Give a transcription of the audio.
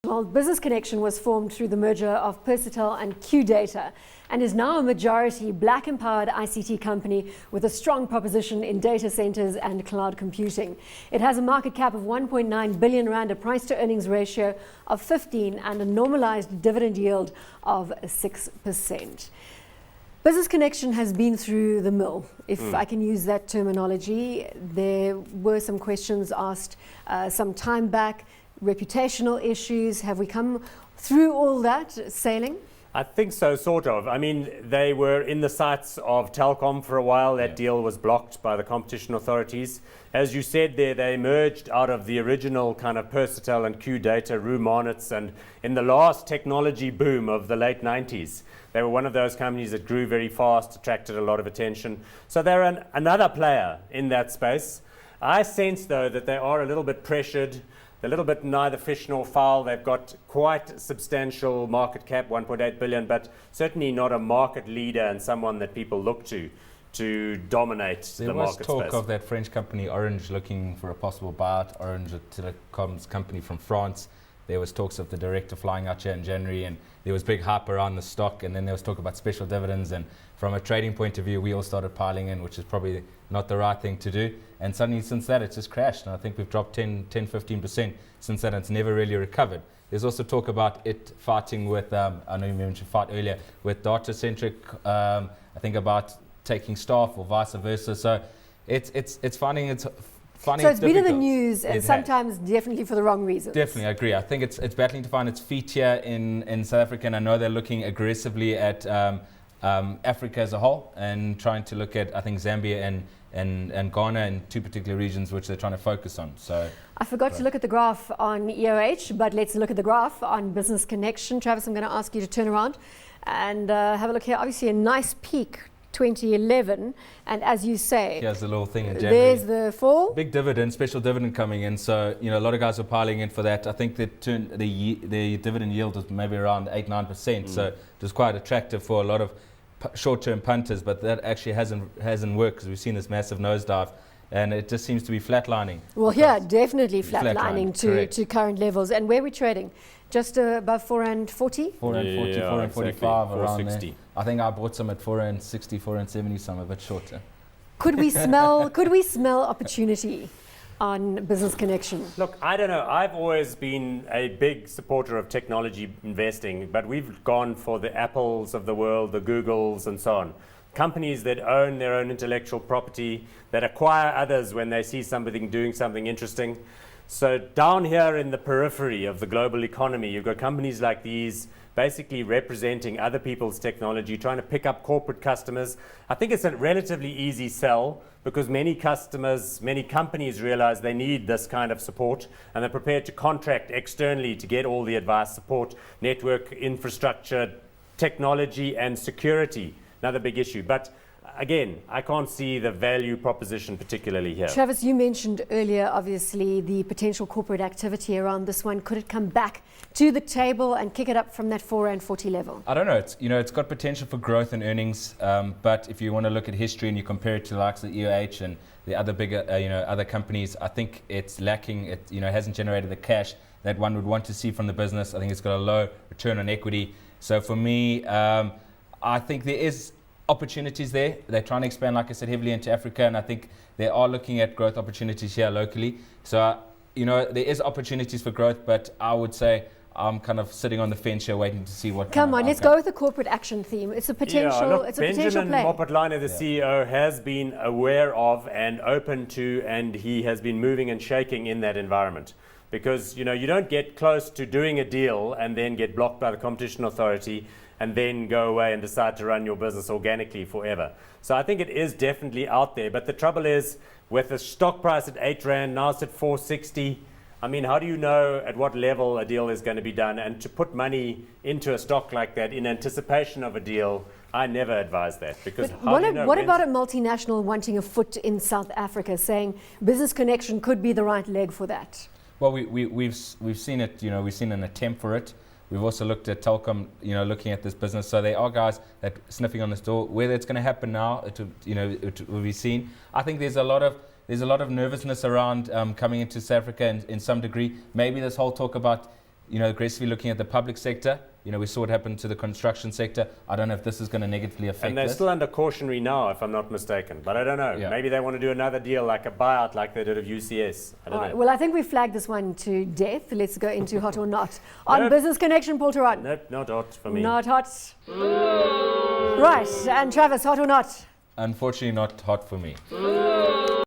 Well, Business Connexion was formed through the merger of Persetel and Q-data and is now a majority black-empowered ICT company with a strong proposition in data centers and cloud computing. It has a market cap of 1.9 billion rand, a price-to-earnings ratio of 15 and a normalized dividend yield of 6%. Business Connexion has been through the mill, if I can use that terminology. There were some questions asked some time back, reputational issues. Have we come through all that sailing? I think so, sort of. I mean, they were in the sights of Telkom for a while. That deal was blocked by the competition authorities. As you said there, they emerged out of the original kind of Persetel and Q-data, Rumonits, and in the last technology boom of the late 90s. They were one of those companies that grew very fast, attracted a lot of attention. So they're another player in that space. I sense, though, that they are a little bit pressured. They're a little bit neither fish nor fowl. They've got quite substantial market cap, 1.8 billion, but certainly not a market leader and someone that people look to dominate the market space. There was talk of that French company Orange looking for a possible buyout. Orange, a telecoms company from France. There was talks of the director flying out here in January, and there was big hype around the stock, and then there was talk about special dividends, and from a trading point of view, we all started piling in, which is probably not the right thing to do. And suddenly since that, it's just crashed, and I think we've dropped 10-15% since then. It's never really recovered. There's also talk about it fighting with, I know you mentioned fight earlier, with data-centric, I think about taking staff or vice versa. So it's finding its... So it's been in the news, and sometimes definitely for the wrong reasons. Definitely, I agree. I think it's battling to find its feet here in South Africa, and I know they're looking aggressively at Africa as a whole and trying to look at, I think, Zambia and Ghana and two particular regions which they're trying to focus on. So I forgot to look at the graph on EOH, but let's look at the graph on Business Connexion. Travis, I'm going to ask you to turn around and have a look here. Obviously a nice peak 2011, and as you say, here's the little thing in January. There's the fall. Big dividend, special dividend coming in. So a lot of guys are piling in for that. I think the dividend yield was maybe around 8-9%. So it was quite attractive for a lot of short-term punters, but that actually hasn't worked because we've seen this massive nosedive, and it just seems to be flatlining. Well, yeah, definitely flatlining to current levels. And where are we trading? Just above 440? 440, 445 around 460. there. I think I bought some at 460, 470, some a bit shorter. Could we smell opportunity on Business Connexion? Look, I don't know. I've always been a big supporter of technology investing, but we've gone for the Apples of the world, the Googles and so on. Companies that own their own intellectual property, that acquire others when they see somebody doing something interesting. So down here in the periphery of the global economy, you've got companies like these basically representing other people's technology, trying to pick up corporate customers. I think it's a relatively easy sell because many customers, many companies realize they need this kind of support, and they're prepared to contract externally to get all the advice, support, network infrastructure, technology and security. Another big issue. But again, I can't see the value proposition particularly here. Travis, you mentioned earlier, obviously, the potential corporate activity around this one. Could it come back to the table and kick it up from that 440 level? I don't know. It's got potential for growth and earnings, but if you want to look at history and you compare it to the likes of EOH and the other bigger, other companies, I think it's lacking. It hasn't generated the cash that one would want to see from the business. I think it's got a low return on equity. So for me, I think there is opportunities there. They're trying to expand, like I said, heavily into Africa, and I think they are looking at growth opportunities here locally. So, there is opportunities for growth, but I would say I'm kind of sitting on the fence here waiting to see what. Come on, let's go with the corporate action theme. It's a potential, it's a potential play. Benjamin Mopatlane, the CEO, has been aware of and open to, and he has been moving and shaking in that environment. Because, you don't get close to doing a deal and then get blocked by the competition authority and then go away and decide to run your business organically forever. So I think it is definitely out there. But the trouble is, with the stock price at 8 Rand, now it's at 460, I mean, how do you know at what level a deal is going to be done? And to put money into a stock like that in anticipation of a deal, I never advise that. Because what about a multinational wanting a foot in South Africa, saying Business Connexion could be the right leg for that? Well, we've seen it. We've seen an attempt for it. We've also looked at Telkom, looking at this business. So there are guys that sniffing on this door. Whether it's going to happen now, it will be seen. I think there's a lot of nervousness around coming into South Africa in some degree. Maybe this whole talk about aggressively looking at the public sector. We saw what happened to the construction sector. I don't know if this is going to negatively affect And they're still under cautionary now, if I'm not mistaken. But I don't know. Yeah. Maybe they want to do another deal, like a buyout, like they did of UCS. I don't All know. right, well, I think we flagged this one to death. Let's go into hot or not. On Nope. Business Connection, Paul Turan. Nope, not hot for me. Not hot. Right, and Travis, hot or not? Unfortunately, not hot for me.